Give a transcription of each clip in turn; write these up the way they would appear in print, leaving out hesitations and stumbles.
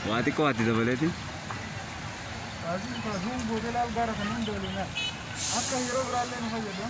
Wati ko ati dabaleti. Azim ka zoom bodela algara kanan dole na. Akka hero bralle no hoydo.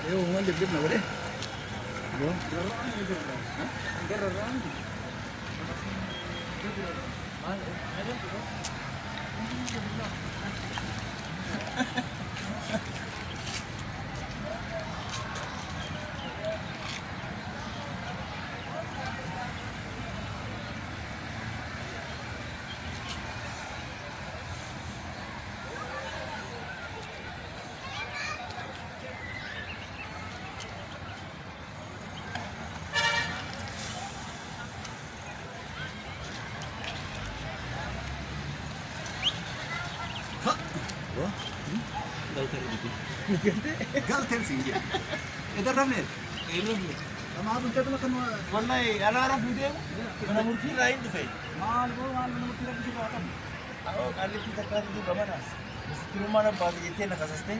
Yo, man dip na ba de? Bo? Bo? Galter singe. Idhar ramne. हम आप उनके तो मैं Kanva Wallahi alarm video mana murti lain tu fai. माल मैंने मुझे किसी को आता Oh, kali kita kali tu gamana. Di rumah na bagi itu nak kasaste.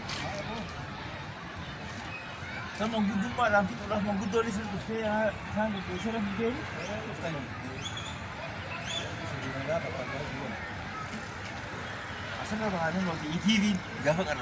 Sama menggudu mah nanti orang menggudu di situ tu ya, sang itu saya video. Asal apa hanya mau di TV, gak apa